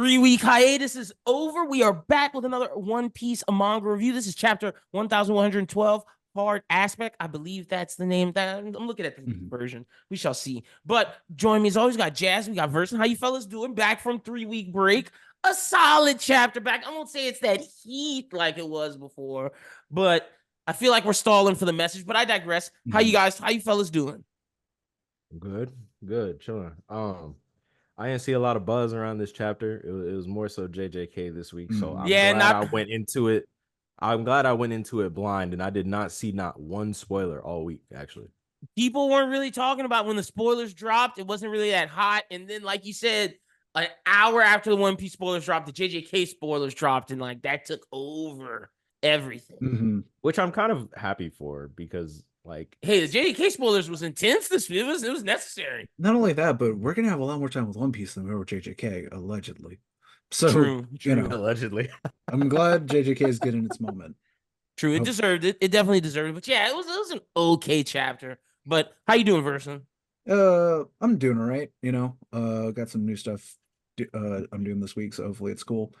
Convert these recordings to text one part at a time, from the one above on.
3-week hiatus is over. We are back with another One Piece manga review. This is chapter 1112, Hard Aspect. I believe that's the name. That I'm looking at the version. We shall see. But join me as always. We got Jazz. We got Verson. How you fellas doing? Back from 3-week break. A solid chapter back. I won't say it's that heat like it was before, but I feel like we're stalling for the message. But I digress. How you fellas doing? Good, chilling. I didn't see a lot of buzz around this chapter. It was more so JJK this week, so I'm Yeah, glad I not went into it. I'm glad I went into it blind, and I did not see not one spoiler all week. Actually, people weren't really talking about when the spoilers dropped. It wasn't really that hot. And then, like you said, an hour after the One Piece spoilers dropped, the JJK spoilers dropped, and like that took over everything. which I'm kind of happy for because, like, Hey, the JJK spoilers was intense. It was necessary. Not only that, but we're gonna have a lot more time with One Piece than we were with JJK, allegedly. So, True. allegedly. I'm glad JJK is getting its moment. True. It deserved it. It definitely deserved it. But yeah, it was an okay chapter. But how you doing, Verson? I'm doing all right. Got some new stuff I'm doing this week, so hopefully it's cool.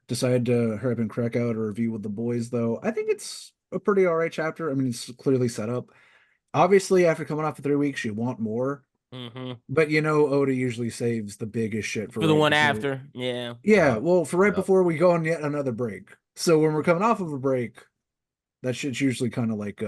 Decided to hurry up and crack out a review with the boys, though. I think it's a pretty all right chapter. I mean, it's clearly set up. Obviously, after coming off for 3 weeks, you want more. But Oda usually saves the biggest shit for the one after. Yeah. Yeah, well, for right before we go on yet another break. So when we're coming off of a break, that shit's usually kind of like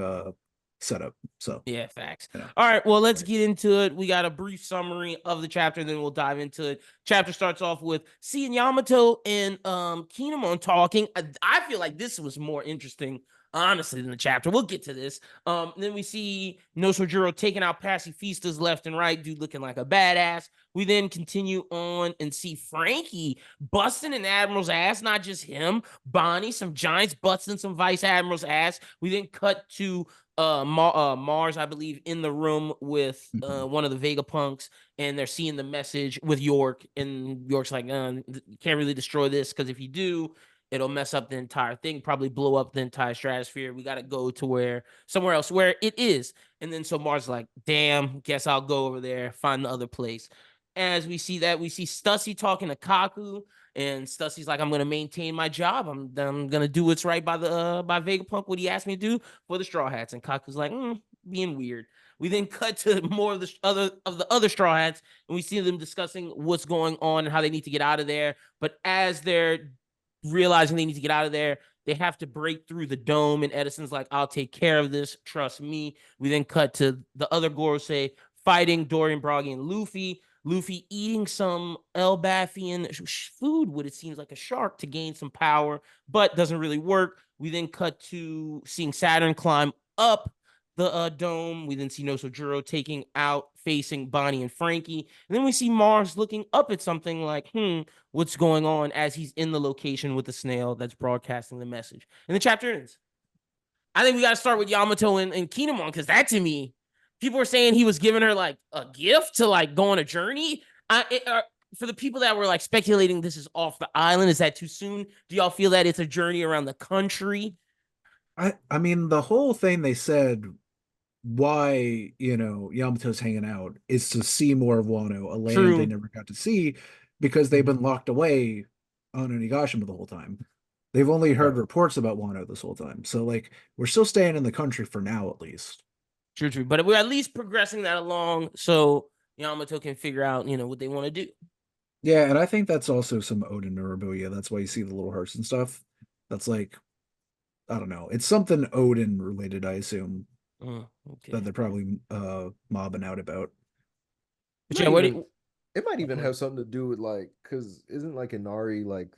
set up. So yeah, facts. All right, well, let's get into it. We got a brief summary of the chapter, and then we'll dive into it. Chapter starts off with seeing Yamato and Kinemon talking. I feel like this was more interesting, honestly, than the chapter. We'll get to this. Then we see Nosojuro taking out pacifistas left and right, dude looking like a badass. We then continue on and see Franky busting an admiral's ass, not just him. Bonnie, some giants busting some vice admiral's ass. We then cut to Mars, I believe, in the room with one of the Vegapunks, and they're seeing the message with York, and York's like, you can't really destroy this, because if you do, it'll mess up the entire thing, probably blow up the entire stratosphere. We got to go to somewhere else where it is. And then so Mars is like, damn, guess I'll go over there, find the other place. As we see that, we see Stussy talking to Kaku, and Stussy's like, I'm going to maintain my job. I'm going to do what's right by Vegapunk, what he asked me to do for the Straw Hats. And Kaku's like, being weird. We then cut to more of the other Straw Hats, and we see them discussing what's going on and how they need to get out of there. But as they're realizing they need to get out of there, they have to break through the dome, and Edison's like, I'll take care of this. Trust me. We then cut to the other Gorosei fighting Dorian, Broggy, and Luffy. Luffy eating some Elbathian food, what it seems like a shark, to gain some power, but doesn't really work. We then cut to seeing Saturn climb up the dome. We then see Nosojuro facing Bonnie and Franky. And then we see Mars looking up at something like, what's going on, as he's in the location with the snail that's broadcasting the message. And the chapter ends. I think we got to start with Yamato and Kinemon, because that, to me, people were saying he was giving her like a gift to like go on a journey. For the people that were like speculating this is off the island, is that too soon? Do y'all feel that it's a journey around the country? I mean, the whole thing they said why Yamato's hanging out is to see more of Wano, a land they never got to see because they've been locked away on Onigashima the whole time. They've only heard reports about Wano this whole time. So like we're still staying in the country for now, at least. True. But we're at least progressing that along so Yamato can figure out, what they want to do. Yeah, and I think that's also some Oden Noribuya. That's why you see the little hearts and stuff. That's like, I don't know. It's something Oden related, I assume. That they're probably mobbing out about. But yeah, it might even have something to do with like, because isn't like Inari like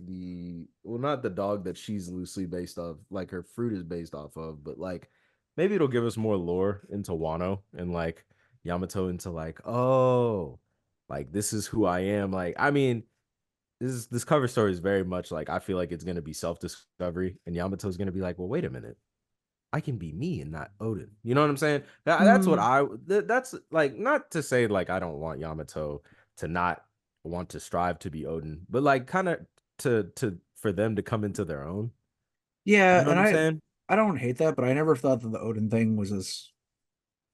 not the dog that she's loosely based off, like her fruit is based off of, but like maybe it'll give us more lore into Wano and like Yamato into like, oh, like this is who I am. Like, I mean, this cover story is very much like, I feel like it's gonna be self-discovery, and Yamato's gonna be like, well, wait a minute. I can be me and not Oden. You know what I'm saying? That's what that's like, not to say like I don't want Yamato to not want to strive to be Oden, but like kind of to for them to come into their own. Yeah, you know what I'm saying? I don't hate that, but I never thought that the Oden thing was as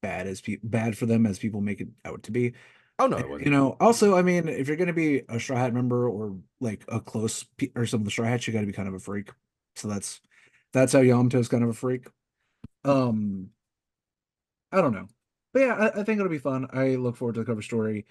bad for them as people make it out to be. Oh no, it wasn't. You know, also, I mean, if you're going to be a Straw Hat member or like a close or some of the Straw Hats, you got to be kind of a freak. So that's how Yamato is kind of a freak. Um, I don't know, but yeah, I think it'll be fun. I look forward to the cover story.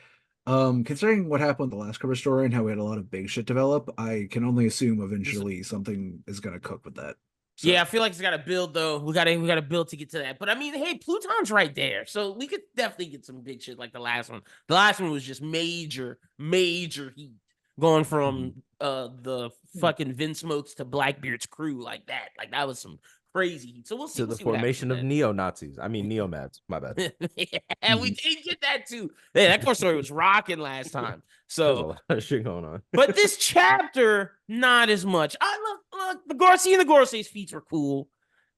Considering what happened with the last cover story and how we had a lot of big shit develop, I can only assume eventually something is going to cook with that. So. Yeah, I feel like it's got to build though. We got to build to get to that. But I mean, hey, Pluton's right there, so we could definitely get some big shit like the last one. The last one was just major heat, going from the fucking Vince Smokes to Blackbeard's crew like that. Like that was some crazy heat. So we'll see. To We'll the see what happens formation with of that. neo-Nazis. I mean neo-mads. My bad. Yeah, we did get that too. Yeah, that cover story was rocking last time. There's a So, lot of shit going on. but this chapter, not as much. I look the Garcia and the Gorse's feats were cool.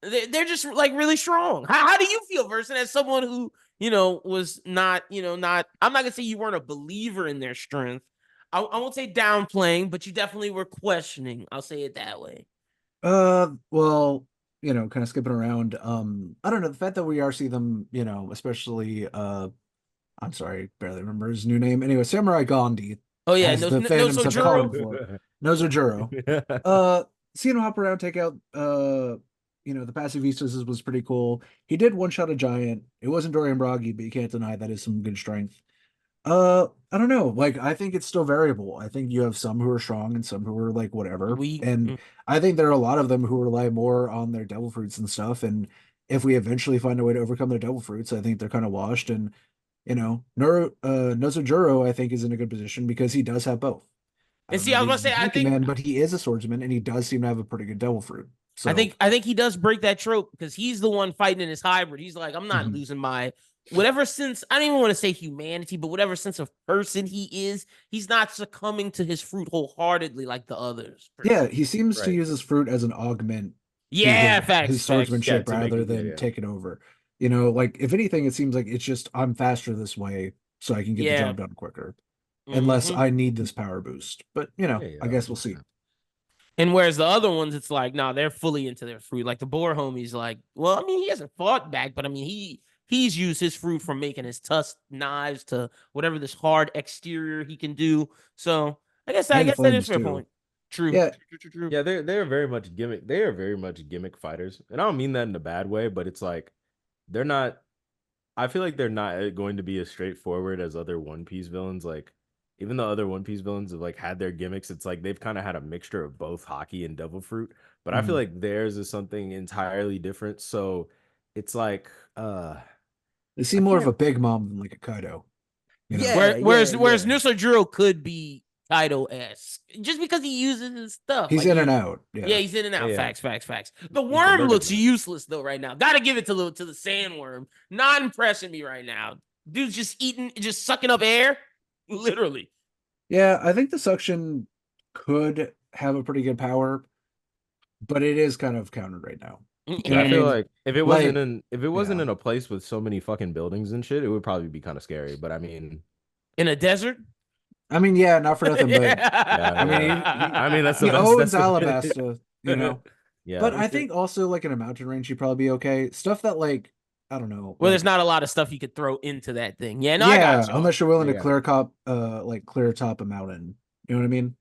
They're just like really strong. How do you feel, Verson, as someone who, was not, not, I'm not gonna say you weren't a believer in their strength. I won't say downplaying, but you definitely were questioning. I'll say it that way. Well, kind of skipping around. I don't know, the fact that we are seeing them, especially I'm sorry, barely remember his new name. Anyway, Samurai Gandhi. Oh yeah, as no, the no, fandoms have called him Sojuro. for. Nozojuro. Seeing him hop around, take out the passive Vistas was pretty cool. He did one shot a giant. It wasn't Dorian Bragi, but you can't deny that is some good strength. I don't know. Like, I think it's still variable. I think you have some who are strong and some who are like whatever. And I think there are a lot of them who rely more on their devil fruits and stuff. And if we eventually find a way to overcome their devil fruits, I think they're kind of washed. And Nozojuro, I think, is in a good position because he does have both. And see, I was gonna say, I think, man, but he is a swordsman and he does seem to have a pretty good devil fruit. So I think he does break that trope because he's the one fighting in his hybrid. He's like, I'm not losing my whatever sense. I don't even want to say humanity, but whatever sense of person he is, he's not succumbing to his fruit wholeheartedly like the others. Yeah, he seems to use his fruit as an augment. Yeah, his swordsmanship rather than yeah. take it over. Like if anything, it seems like it's just I'm faster this way, so I can get the job done quicker. Unless I need this power boost. But I guess we'll see. And whereas the other ones, it's like, nah, they're fully into their fruit. Like the boar homie's like, well, I mean, he hasn't fought back, but I mean, he's used his fruit from making his tusk knives to whatever this hard exterior he can do. So I guess that is fair point. True. Yeah. True. Yeah, they're very much gimmick. They are very much gimmick fighters, and I don't mean that in a bad way, but it's like they're not. I feel like they're not going to be as straightforward as other One Piece villains. Like, even though other One Piece villains have like had their gimmicks, it's like they've kind of had a mixture of both hockey and devil fruit. But I feel like theirs is something entirely different. So it's like they seem more of a big mom than like a Kaido. Whereas Nusajuro could be Kaido-esque just because he uses his stuff. He's in and out. Yeah, he's in and out. Yeah. Facts. The worm looks useless though right now. Gotta give it to the sandworm. Not impressing me right now. Dude's just sucking up air. Literally. Yeah, I think the suction could have a pretty good power, but it is kind of countered right now. Yeah, I feel like if it wasn't in a place with so many fucking buildings and shit, it would probably be kind of scary. But I mean, in a desert. I mean, yeah, not for nothing, but I mean, that's he owns Alabasta, Yeah, but I think also like in a mountain range, he'd probably be okay. Stuff that like I don't know. Well, there's not a lot of stuff you could throw into that thing. Yeah, no, yeah, I got you. Unless you're willing to clear top a mountain. You know what I mean?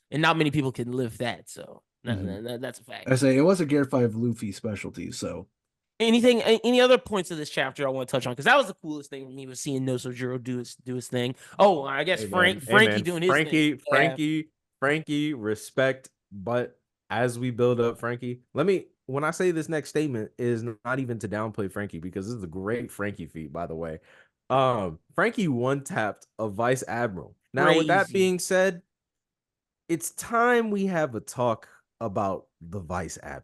And not many people can lift that, so that's a fact. I say it was a Gear 5 Luffy specialty, so. Any other points of this chapter I want to touch on? Because that was the coolest thing for me, was seeing Nosojuro do his thing. Oh, I guess Frankie doing his thing. Frankie, respect. But as we build up Frankie, when I say this next statement is not even to downplay Frankie, because this is a great Frankie feat, by the way. Frankie one-tapped a Vice Admiral. Now, with that being said, it's time we have a talk about the Vice Admirals.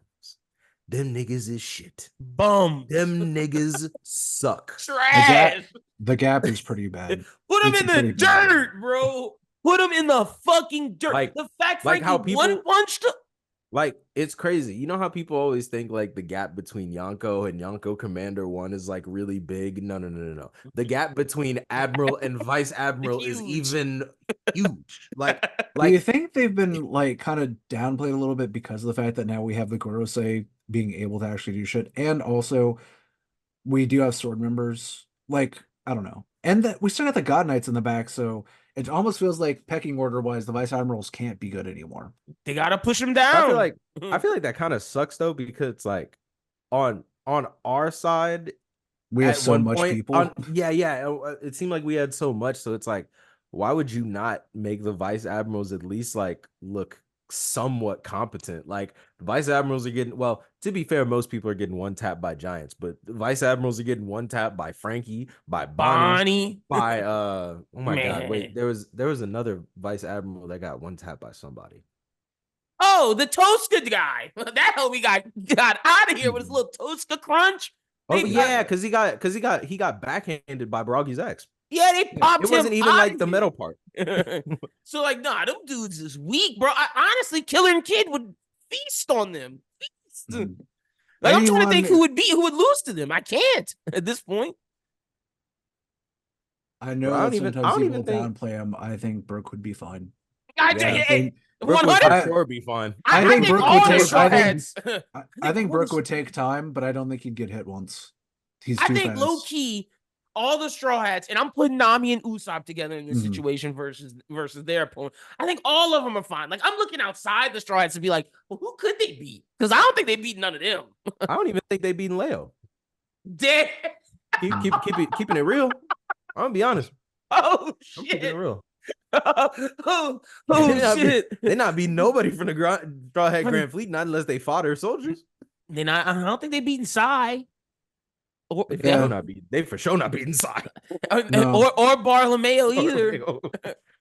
Them niggas is shit. Bum. Them niggas suck. Trash. The gap is pretty bad. Put them in the dirt, bro. Put them in the fucking dirt. Like, the fact Frankie one-punched him. Like, it's crazy. You know how people always think like the gap between Yonko and Yonko Commander 1 is like really big? No. The gap between Admiral and Vice Admiral is even huge. Like, do you think they've been like kind of downplayed a little bit because of the fact that now we have the Gorosei being able to actually do shit, and also we do have sword members? Like, I don't know. And that we still got the God Knights in the back, so it almost feels like pecking order wise, the Vice Admirals can't be good anymore. They gotta push him I feel down. like that kind of sucks though, because like on our side, We have at so one much point, people. it seemed like we had so much, so it's like, why would you not make the vice admirals at least like look somewhat competent? Like the vice admirals are getting, well, to be fair, most people are getting one tap by giants, but the vice admirals are getting one tap by Frankie, by Bonnie, by oh my god, wait, Man. there was another vice admiral that got one tap by somebody. Oh, the Tosca guy. That how we got out of here with his little Tosca crunch. Oh They yeah, because he got backhanded by Broggy's ex. Yeah, they popped It him. wasn't even like the metal part. So like, nah, them dudes is weak, bro. Honestly, Killer Kid would feast on them. Feast. Like I'm trying to think who would lose to them. I can't at this point. I know that sometimes people downplay him. I think Brooke would be fine. I think Brooke would for sure be fine. I think Brooke would take. I think Brooke would would take time, but I don't think he'd get hit once. He's too I think fast. low key, all the Straw Hats, and I'm putting Nami and Usopp together in this situation versus their opponent. I think all of them are fine. Like I'm looking outside the Straw Hats to be like, well, who could they beat? Because I don't think they beat none of them. I don't even think they beat Leo. Damn. Keeping it real. I'm gonna be honest. Oh shit. I'm keeping it real. oh shit. They're not beating nobody from the Straw Hat Grand Fleet, not unless they fought their soldiers. I don't think they beating Sai. They for sure not beating Sai. or Bartolomeo either.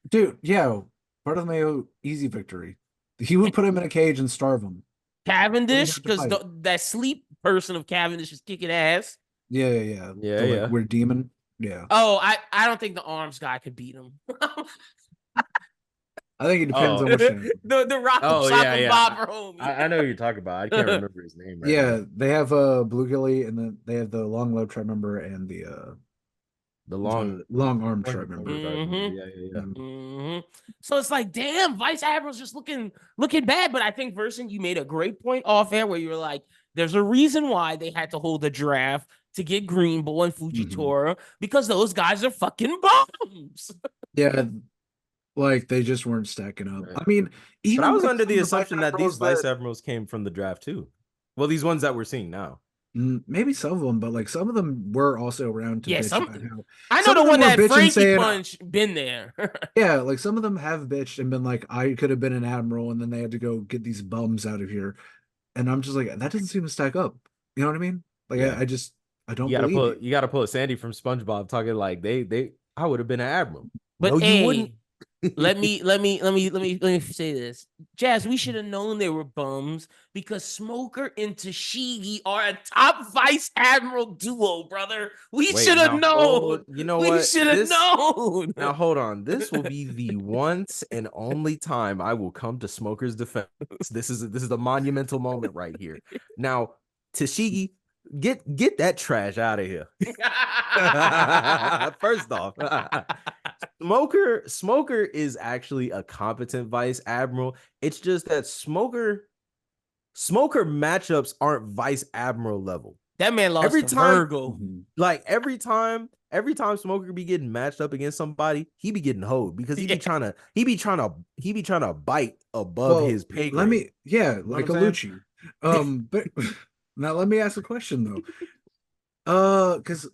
Dude, yeah. Bartolomeo, easy victory. He would put him in a cage and starve him. Cavendish, because that sleep person of Cavendish is kicking ass. Yeah. Like, weird demon. Yeah. Oh, I don't think the arms guy could beat him. I think it depends on what the Rock Bob are homies. I know who you're talking about. I can't remember his name right now. They have Blue Gilly, and then they have the long lobe tribe member and the long arm tribe member. So it's like, damn, Vice Admiral's just looking bad. But I think Verson, you made a great point off air where you were like, there's a reason why they had to hold a draft to get Green Bull and Fujitora because those guys are fucking bums. Yeah. Like they just weren't stacking up. I mean, even I was under the assumption that these Vice Admirals came from the draft too. Well, these ones that we're seeing now. Maybe some of them, but like some of them were also around to bitch about how. I know the one that Frankie Punch been there. Yeah, like some of them have bitched and been like, I could have been an admiral, and then they had to go get these bums out of here. And I'm just like, that doesn't seem to stack up. You know what I mean? Like I don't believe you gotta pull a Sandy from SpongeBob talking like I would have been an admiral. But no, you wouldn't. let me say this. Jazz, we should have known they were bums because Smoker and Tashigi are a top Vice Admiral duo, brother. We should have known. You know what? We should have known. Now hold on. This will be the once and only time I will come to Smoker's defense. This is the monumental moment right here. Now, Tashigi, get that trash out of here. First off. Smoker is actually a competent Vice Admiral. It's just that Smoker matchups aren't Vice Admiral level. That man lost every time. Virgo. Like every time Smoker be getting matched up against somebody, he be getting hoed because he be trying to bite above his pay grade. Like a Lucci. But now let me ask a question though. Because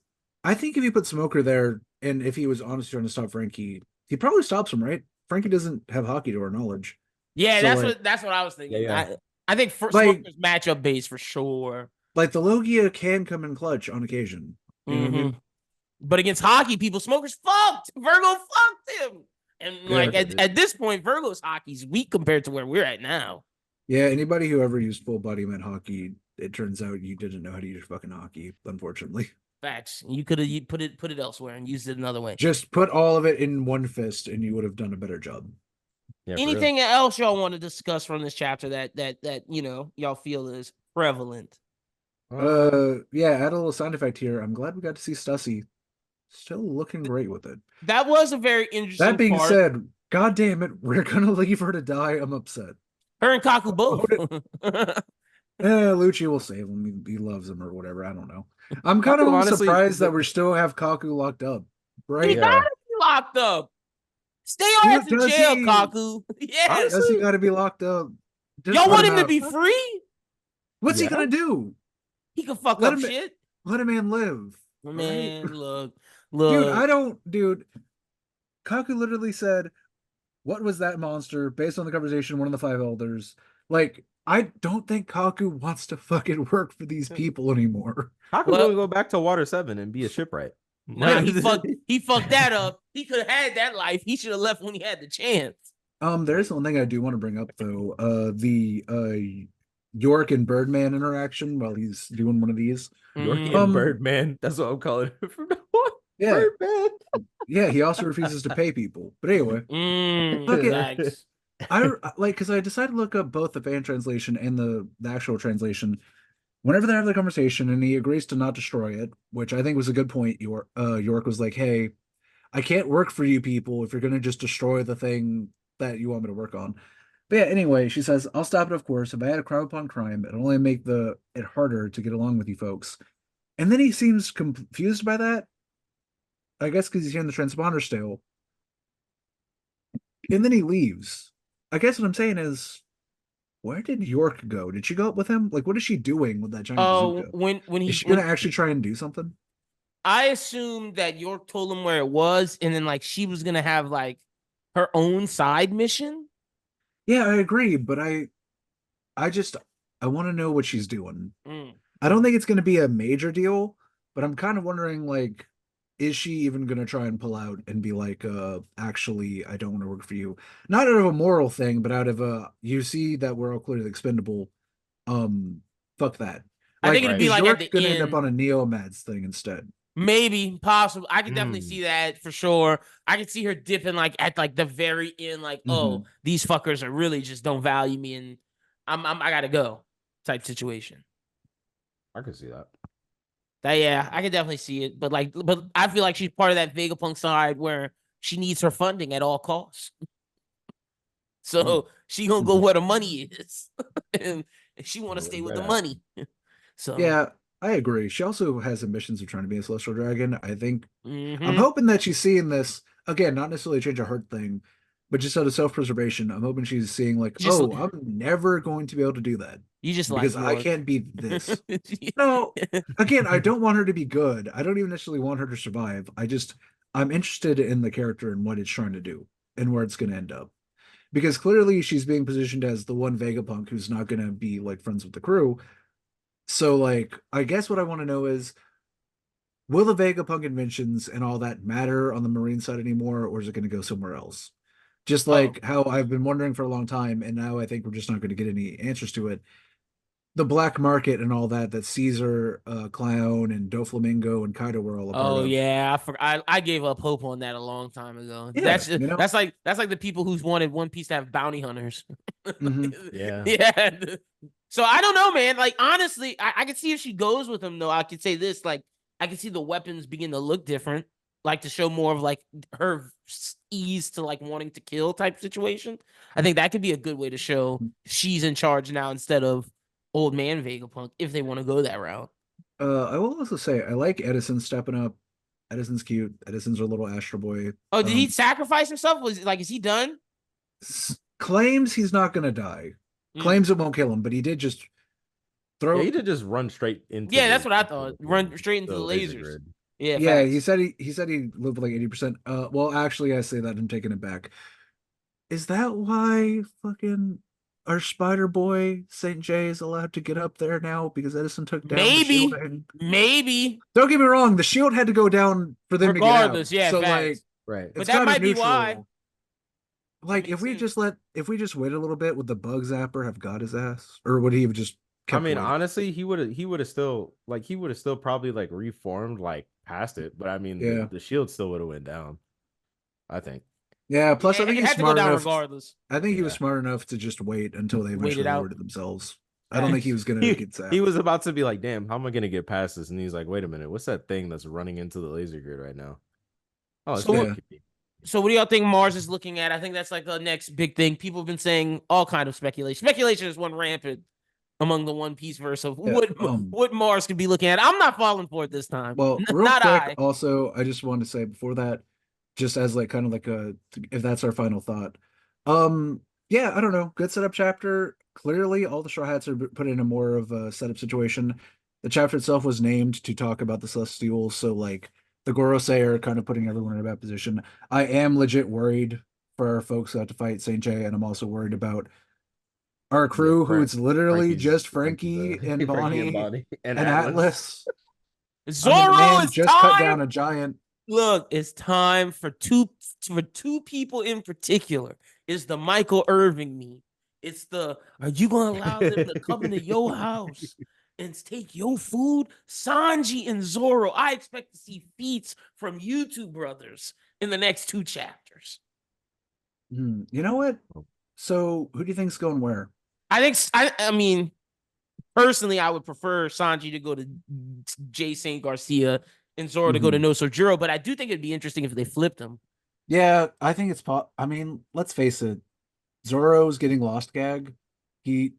I think if you put Smoker there, and if he was honestly trying to stop Frankie, he probably stops him, right? Frankie doesn't have hockey to our knowledge. Yeah, so that's what I was thinking. Yeah. I think Smoker's matchup base for sure. Like the Logia can come in clutch on occasion. You know what I mean? But against hockey people, Smoker's fucked. Virgo fucked him. And at this point, Virgo's hockey's weak compared to where we're at now. Yeah, anybody who ever used full body mat hockey, it turns out you didn't know how to use fucking hockey, unfortunately. Facts. You could have put it elsewhere and used it another way. Just put all of it in one fist, and you would have done a better job. Yeah, anything else y'all want to discuss from this chapter that y'all feel is prevalent? Add a little sound effect here. I'm glad we got to see Stussy. Still looking great with it. That was a very interesting. That being said, god damn it, we're gonna leave her to die. I'm upset. Her and Kaku both. Lucci will save him. He loves him or whatever. I don't know. I'm kind of surprised that we still have Kaku locked up. right? He Yeah. gotta be locked up. Stay your ass in Does jail, he- Kaku. Yes. Does he got to be locked up? Just Y'all let want him to out. be free? What's he Yeah. gonna do? He can fuck Let up him- shit. Let a man live. Man, look. Dude. Kaku literally said, "What was that monster?" Based on the conversation, one of the five elders. Like, I don't think Kaku wants to fucking work for these people anymore. How could Well- we go back to Water 7 and be a shipwright? Nah, he fucked that up. He could have had that life. He should have left when he had the chance. There's one thing I do want to bring up though. The York and Birdman interaction while he's doing one of these. Yorkie Mhm. and Birdman. That's what I'm calling it from now on. Yeah, Birdman. yeah. He also refuses to pay people. But anyway, Okay. Facts. I like because I decided to look up both the fan translation and the actual translation. Whenever they have the conversation, and he agrees to not destroy it, which I think was a good point. York was like, "Hey, I can't work for you people if you're going to just destroy the thing that you want me to work on." But yeah, anyway, she says, "I'll stop it, of course. If I had a crime upon crime, it'll only make it harder to get along with you folks." And then he seems confused by that. I guess because he's hearing the transponder still. And then he leaves. I guess what I'm saying is, where did York go? Did she go up with him? Like, what is she doing with that giant bazooka? When Is he she gonna actually try and do something? I assumed that York told him where it was, and then like she was gonna have like her own side mission. Yeah, I agree, but I want to know what she's doing. Mm. I don't think it's going to be a major deal, but I'm kind of wondering, like, is she even going to try and pull out and be like, actually, I don't want to work for you. Not out of a moral thing, but out of you see that we're all clearly expendable. Fuck that. I think it'd be is like York at the gonna end. end up on a Neomads thing instead. Maybe, possible. I can definitely Hmm. see that for sure. I can see her dipping like at like the very end, like, oh, these fuckers are really just don't value me, and I gotta go type situation. I can see that. Yeah, I can definitely see it. But I feel like she's part of that Vegapunk side where she needs her funding at all costs. So she gonna go where the money is, and she want to Well, stay with right the out. money. So Yeah, I agree. She also has ambitions of trying to be a celestial dragon. I think mhm. I'm hoping that she's seeing this again, not necessarily a change of heart thing, but just out of self-preservation. I'm hoping she's seeing like, Just- oh, I'm never going to be able to do that You just like because I York. can't be this. No, again, I don't want her to be good. I don't even necessarily want her to survive. I'm interested in the character and what it's trying to do and where it's going to end up. Because clearly she's being positioned as the one Vegapunk who's not going to be like friends with the crew. So like, I guess what I want to know is, will the Vegapunk inventions and all that matter on the Marine side anymore, or is it going to go somewhere else? Just like how I've been wondering for a long time, and now I think we're just not going to get any answers to it. The black market and all that Caesar, Clown, and Doflamingo and Kaido were all a part Oh of. yeah, I gave up hope on that a long time ago. Yeah, that's you know? that's like the people who's wanted One Piece to have bounty hunters. Yeah. Yeah. So I don't know, man. Like honestly, I can see if she goes with him though. I could say this, like I can see the weapons begin to look different, like to show more of like her ease to like wanting to kill type situation. I think that could be a good way to show she's in charge now instead of old man Vegapunk if they want to go that route. I will also say I like Edison stepping up. Edison's cute. Edison's our little Astro Boy. Oh, did he sacrifice himself? Is he done? Claims he's not gonna die. Claims it won't kill him, but he did just throw. Yeah, he did just run straight into. Yeah, that's what I thought. Run straight into the laser lasers. grid. Yeah, Yeah, facts. he said he lived like 80%. Well, actually, I say that I'm taking it back. Is that why fucking our Spider Boy St. J is allowed to get up there now because Edison took down the Maybe. shield? Maybe. Don't get me wrong, the shield had to go down for them Regardless, to get out. yeah, So facts. Right. But it's that kind of might be why. neutral. Like makes sense. if we just wait a little bit, would the bug zapper have got his ass, or would he have just I kept mean, waiting? honestly, he would have still probably like reformed like past it, but I mean, Yeah. the shield still would have went down. I think. Yeah. Plus, I Yeah, think it he's had to go smart down enough. regardless. I think he was Yeah. smart enough to just wait until they Wait it eventually out. lowered it themselves. I don't think he was gonna get zapped. He was about to be like, "Damn, how am I gonna get past this?" And he's like, "Wait a minute, what's that thing that's running into the laser grid right now?" Oh, it's So the what- AKB. So what do y'all think Mars is looking at? I think that's like the next big thing. People have been saying all kind of speculation. Speculation is one rampant. among the One Piece verse of Yeah, what Mars could be looking at. I'm not falling for it this time. Well, real Not quick, I. also, I just wanted to say before that, just as like kind of like a if that's our final thought. Yeah, I don't know. Good setup chapter. Clearly, all the Straw Hats are put in a more of a setup situation. The chapter itself was named to talk about the Celestials, so like the Gorosei are kind of putting everyone in a bad position. I am legit worried for our folks who have to fight Saint J, and I'm also worried about our crew, who it's literally just Frankie and Bonnie and and Atlas. Zoro, I mean, the man it's just time. cut down a giant. Look, it's time for two people in particular. It's the Michael Irving meme. It's the, are you gonna allow them to come into your house and take your food? Sanji and Zoro. I expect to see feats from you two brothers in the next 2 chapters. You know what? So who do you think's going where? I mean, personally, I would prefer Sanji to go to J. Saint Garcia and Zoro to go to No Sojiro, but I do think it'd be interesting if they flipped him. Yeah, I think it's I mean, let's face it, Zoro's getting lost gag. If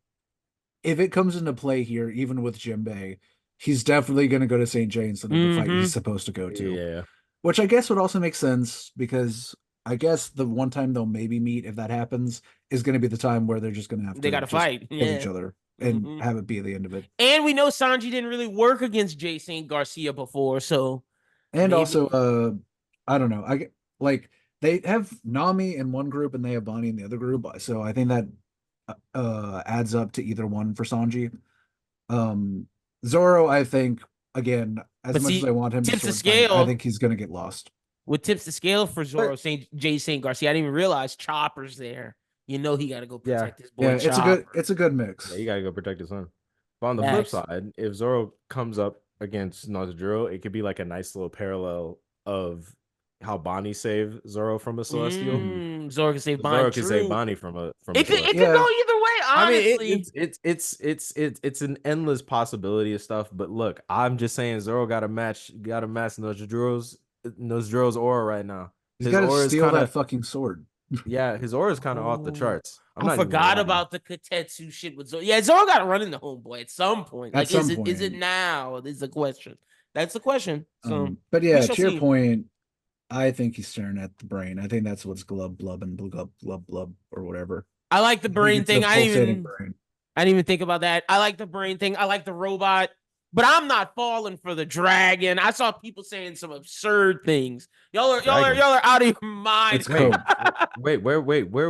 it comes into play here, even with Jinbei, he's definitely going to go to St. J instead of the fight he's supposed to go to. Yeah. Which I guess would also make sense because I guess the one time they'll maybe meet, if that happens, is going to be the time where they're just going to have they got to fight each other and have it be the end of it. And we know Sanji didn't really work against J. Saint Garcia before, so. And maybe. Also, I don't know. Like they have Nami in one group and they have Bonnie in the other group, so I think that adds up to either one for Sanji. Zoro, I think, again, as much as I want him to fight, I think he's going to get lost. What tips the scale for Zoro, J. Saint Garcia? I didn't even realize Chopper's there. You know he got to go protect his boy. Yeah, it's a good mix. Yeah, you got to go protect his son. But on the flip side, if Zoro comes up against Nozdro, it could be like a nice little parallel of how Bonnie saved Zoro from a Celestial. Zoro can save Bonnie. Zoro can save Bonnie from a. It could go either way. Honestly, I mean, it's an endless possibility of stuff. But look, I'm just saying, Zoro got to match Nozdro's aura right now. He's got to steal that fucking sword. Yeah, his aura is kind of off the charts. I forgot about the Katetsu shit with Zoro. Yeah, Zoro got to run into Homeboy at some point. Like, is it now? Is the question. That's the question. So, but yeah, to your point, I think he's staring at the brain. I think that's what's glub blub and blub blub blub or whatever. I like the brain thing. I didn't even think about that. I like the brain thing. I like the robot. But I'm not falling for the dragon. I saw people saying some absurd things. Y'all are out of your mind. Wait, where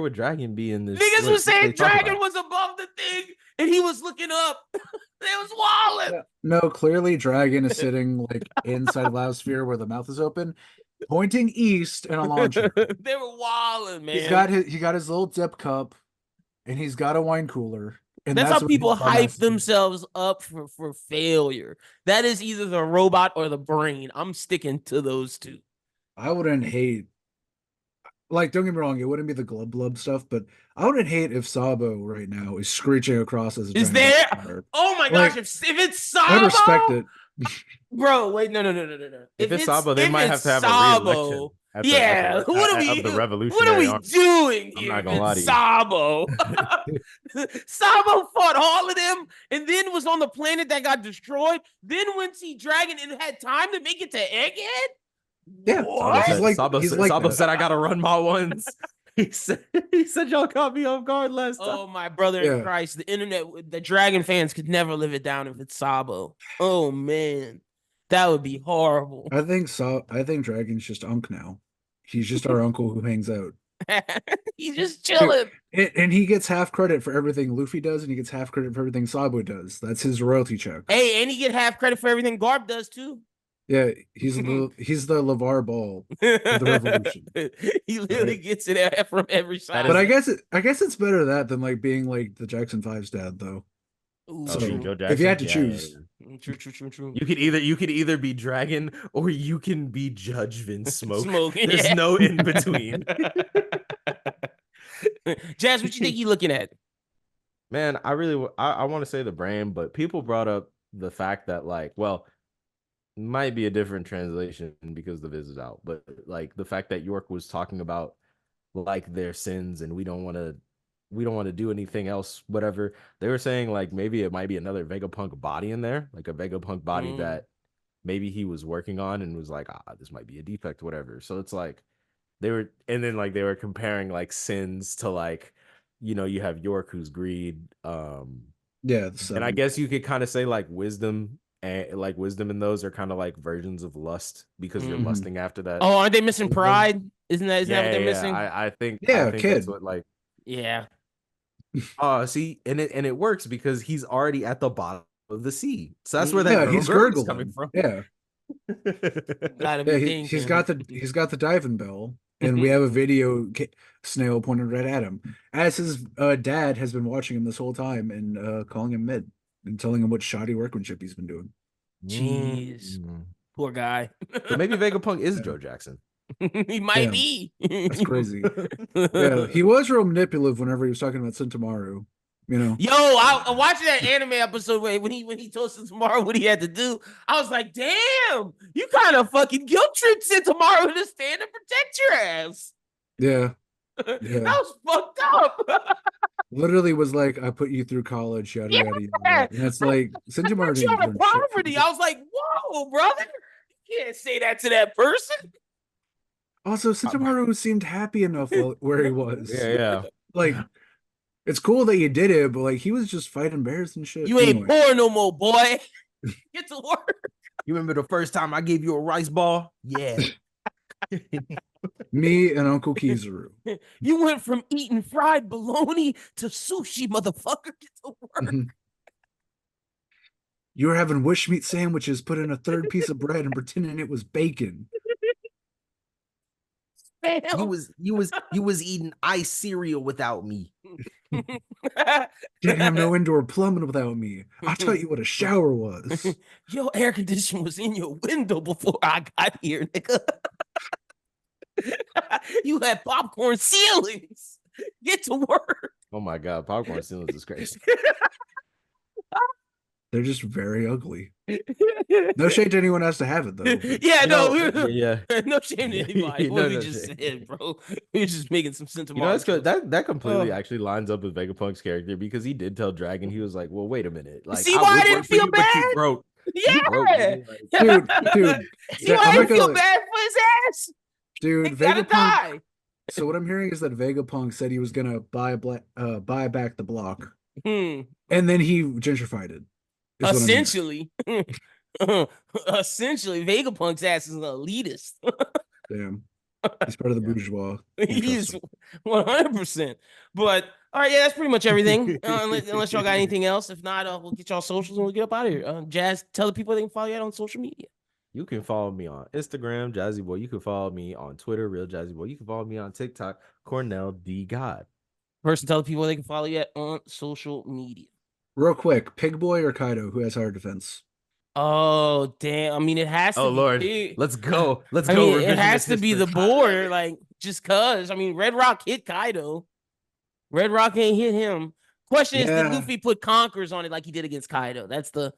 would dragon be in this? Niggas was saying dragon was above the thing, and he was looking up. They was walling. No, clearly dragon is sitting like inside of Lousphere where the mouth is open, pointing east in a launcher. They were walling, man. He got his little dip cup, and he's got a wine cooler. And that's how people hype themselves up for failure. That is either the robot or the brain. I'm sticking to those two. I wouldn't hate, like, don't get me wrong, it wouldn't be the glub glub stuff, but I wouldn't hate if Sabo right now is screeching across as a is there? Oh my gosh! If it's Sabo, I respect it. Bro, wait, no. If it's Sabo, they might have to have a re-election. What are we doing here? I'm not gonna lie to you. Sabo. Sabo fought all of them and then was on the planet that got destroyed. Then went to see Dragon and had time to make it to Egghead. Yeah, Sabo said I gotta run my ones. He said y'all caught me off guard last time. Oh my brother in Christ, the internet, the Dragon fans could never live it down if it's Sabo. Oh man, that would be horrible. I think Dragon's just Unk now. He's just our uncle who hangs out. He's just chilling. And he gets half credit for everything Luffy does, and he gets half credit for everything Sabo does. That's his royalty check. Hey, and he get half credit for everything Garp does too. Yeah, he's the LeVar Ball of the revolution. He literally gets it from every side. But I guess it's better that than like being like the Jackson 5's dad though. Ooh, so if you had to choose. True. You could either be Dragon or you can be Judge Vince Smoke. There's no in between. Jazz, what you think you looking at? Man, I want to say the brain, but people brought up the fact that might be a different translation because the Viz is out, but like the fact that York was talking about like their sins and we don't want to we don't want to do anything else, whatever. They were saying like maybe it might be another Vegapunk body in there, like a Vegapunk body that maybe he was working on and was like, this might be a defect, whatever. So it's like they were comparing like sins to like, you have York, who's greed. Yeah, and I guess you could kind of say like wisdom in those are kind of like versions of lust because you're lusting after that. Oh, aren't they missing pride? Isn't that what they're missing? I think kid. That's what like. Yeah. See, and it works because he's already at the bottom of the sea. So that's where that he's gurgling coming from. Yeah. He's got the diving bell, and we have a video Snail pointed right at him as his dad has been watching him this whole time and calling him mid and telling him what shoddy workmanship he's been doing. Jeez, poor guy. So maybe Vegapunk is Joe Jackson. He might be. That's crazy. Yeah, he was real manipulative whenever he was talking about Sentamaru. Yo, I watching that anime episode when he told Sentamaru what he had to do. I was like, damn, you kind of fucking guilt tripped Sentamaru to stand and protect your ass. Yeah. That was fucked up. Literally was like, I put you through college, yada yada yada. And it's like Sentamaru didn't learn poverty. I was like, whoa, brother, you can't say that to that person. Also, Sentamaru seemed happy enough where he was. Yeah. Like, it's cool that you did it, but like he was just fighting bears and shit. You ain't poor no more, boy. Get to work. You remember the first time I gave you a rice ball? Yeah. Me and Uncle Kizaru. You went from eating fried bologna to sushi, motherfucker. Get to work. You were having wish meat sandwiches, put in a third piece of bread and pretending it was bacon. You was eating ice cereal without me. Didn't have no indoor plumbing without me. I taught you what a shower was. Your air conditioner was in your window before I got here, nigga. You had popcorn ceilings. Get to work. Oh my god, popcorn ceilings is crazy. They're just very ugly. No shade to anyone else to have it though. Yeah, no shame to anybody. What we just said, bro. We were just making some sense. That completely actually lines up with Vegapunk's character because he did tell Dragon, he was like, well, wait a minute. Like, see why I didn't feel bad? Yeah. Dude. See why I didn't feel bad for his ass? Dude, Vegapunk. So what I'm hearing is that Vegapunk said he was gonna buy back the block. And then he gentrified it. Essentially, Vegapunk's ass is an elitist. Damn, he's part of the bourgeois. He's 100%. But all right, yeah, that's pretty much everything. Unless y'all got anything else. If not, we'll get y'all socials and we'll get up out of here. Jazz, tell the people they can follow you on social media. You can follow me on Instagram, Jazzy Boy. You can follow me on Twitter, Real Jazzy Boy. You can follow me on TikTok, Cornell D God. First, tell the people they can follow you on social media. Real quick, Pig Boy or Kaido? Who has higher defense? Oh damn! I mean, it has to. Oh Lord, Pig. let's go. Let's go. Mean, it has to be the board, like just cause. I mean, Red Rock hit Kaido. Red Rock ain't hit him. Question is, did Luffy put Conquerors on it like he did against Kaido? That's the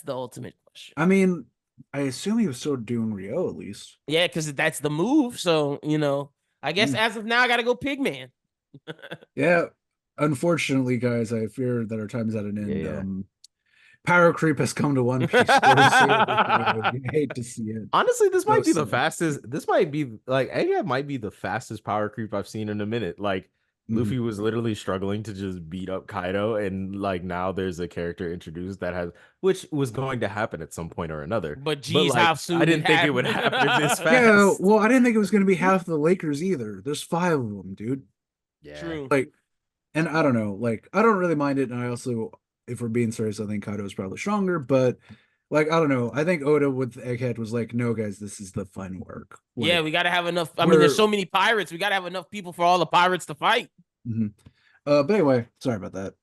ultimate question. I mean, I assume he was still doing Ryo at least. Yeah, because that's the move. So I guess as of now, I got to go Pigman. Yeah. Unfortunately, guys, I fear that our time is at an end. Power creep has come to One Piece. I hate to see it. Honestly, this might be the fastest. This might be like Egghead might be the fastest power creep I've seen in a minute. Like Luffy was literally struggling to just beat up Kaido, and like now there's a character introduced which was going to happen at some point or another. But geez, how soon? I didn't think it would happen this fast. Yeah, well, I didn't think it was going to be half the Lakers either. There's 5 of them, dude. Yeah, true. Like. And I don't know, like, I don't really mind it. And I also, if we're being serious, I think Kaido is probably stronger. But, like, I don't know. I think Oda with Egghead was like, no, guys, this is the fun work. Like, yeah, we got to have enough. I mean, there's so many pirates. We got to have enough people for all the pirates to fight. But anyway, sorry about that.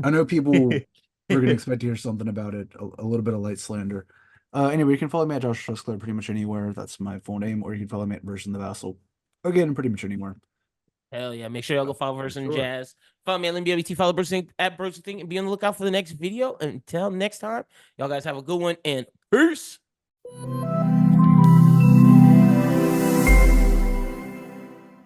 I know people were going to expect to hear something about it, a little bit of light slander. Anyway, you can follow me at Josh Trustclair pretty much anywhere. That's my full name. Or you can follow me at Version the Vassal. Again, pretty much anywhere. Hell yeah. Make sure y'all go follow Version Jazz. Follow me at LMBWT, follow Version at Version Thing, and be on the lookout for the next video. Until next time, y'all guys have a good one and peace.